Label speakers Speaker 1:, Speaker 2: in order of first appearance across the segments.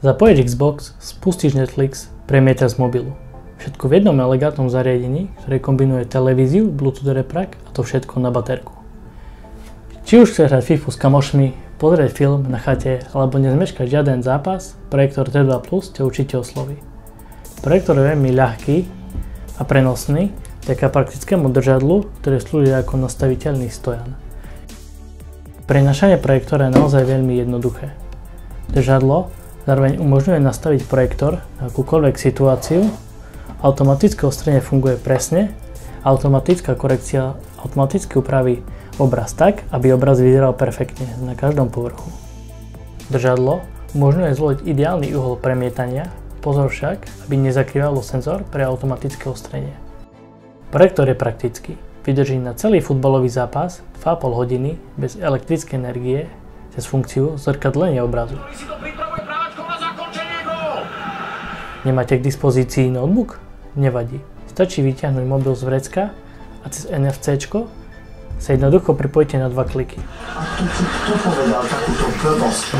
Speaker 1: Zapojíš Xbox, spustíš Netflix, premietaš z mobilu. Všetko v jednom elegantnom zariadení, ktoré kombinuje televíziu, Bluetooth reprak a to všetko na baterku. Či už chceš hrať FIFU s kamošmi, pozrieť film na chate alebo nezmeškať žiaden zápas, projektor T2 Plus ťa určite osloví. Projektor je veľmi ľahký a prenosný, vďaka praktickému držadlu, ktoré slúži ako nastaviteľný stojan. Prenášanie projektora je naozaj veľmi jednoduché. Držadlo zároveň umožňuje nastaviť projektor na akúkoľvek situáciu, automatické ostrenie funguje presne, automatická korekcia automaticky upraví obraz tak, aby obraz vyzeral perfektne na každom povrchu. Držadlo umožňuje zvoliť ideálny uhol premietania, pozor však, aby nezakrývalo senzor pre automatické ostrenie. Projektor je praktický, vydrží na celý futbalový zápas 2,5 hodiny bez elektrickej energie cez funkciu zrkadlenia obrazu. Nemáte k dispozícii notebook? Nevadí. Stačí vyťahnuť mobil z vrecka a cez NFC-čko sa jednoducho pripojíte na 2 kliky.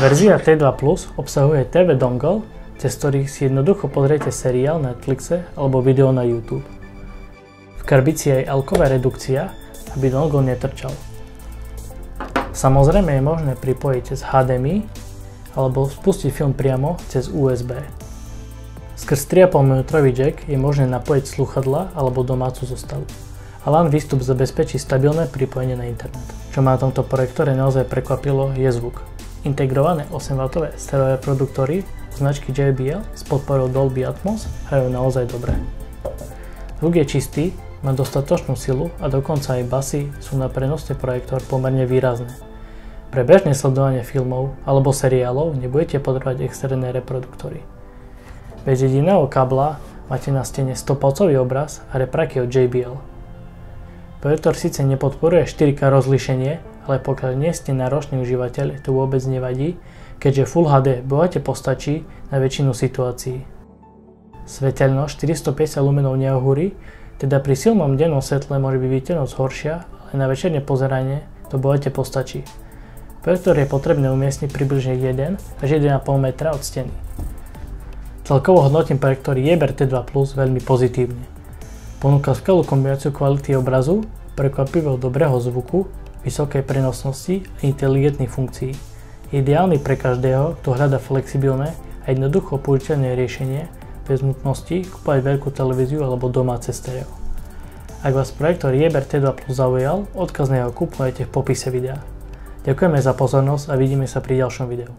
Speaker 1: Verzia T2 Plus obsahuje TV dongle, cez ktorý si jednoducho pozriete seriál na Netflixe alebo video na YouTube. V krabici je L-ková redukcia, aby dongle netrčal. Samozrejme je možné pripojiť cez HDMI alebo spustiť film priamo cez USB. Skrz 3,5 mm jack je možné napojiť slúchadlá alebo domácu zostavu. A LAN výstup zabezpečí stabilné pripojenie na internet. Čo ma na tomto projektore naozaj prekvapilo je zvuk. Integrované 8W stereové produktory značky JBL s podporou Dolby Atmos hrajú naozaj dobre. Zvuk je čistý, má dostatočnú silu a dokonca aj basy sú na prenosný projektor pomerne výrazné. Pre bežné sledovanie filmov alebo seriálov nebudete potrebovať externé reproduktory. Bez jediného kabla máte na stene 100-palcový obraz a repraky od JBL. Projektor síce nepodporuje 4K rozlíšenie, ale pokiaľ nie ste náročný užívateľ, to vôbec nevadí, keďže Full HD bohate postačí na väčšinu situácií. Sveteľnosť 450 lumenov neohúri, teda pri silnom dennom svetle môže byť viditeľnosť horšia, ale na večerné pozeranie to bohate postačí. Projektor je potrebné umiestniť približne 1 až 1,5 metra od steny. Celkovo hodnotím projektor Jaeber T2 Plus veľmi pozitívne. Ponúka skvelú kombináciu kvality obrazu, prekvapivo dobrého zvuku, vysokej prenosnosti a inteligentných funkcií. Je ideálny pre každého, kto hľadá flexibilné a jednoducho použiteľné riešenie bez nutnosti kúpať veľkú televíziu alebo domáce stereo. Ak vás projektor Jaeber T2 Plus zaujal, odkaz na jeho kúpu nájdete v popise videa. Ďakujeme za pozornosť a vidíme sa pri ďalšom videu.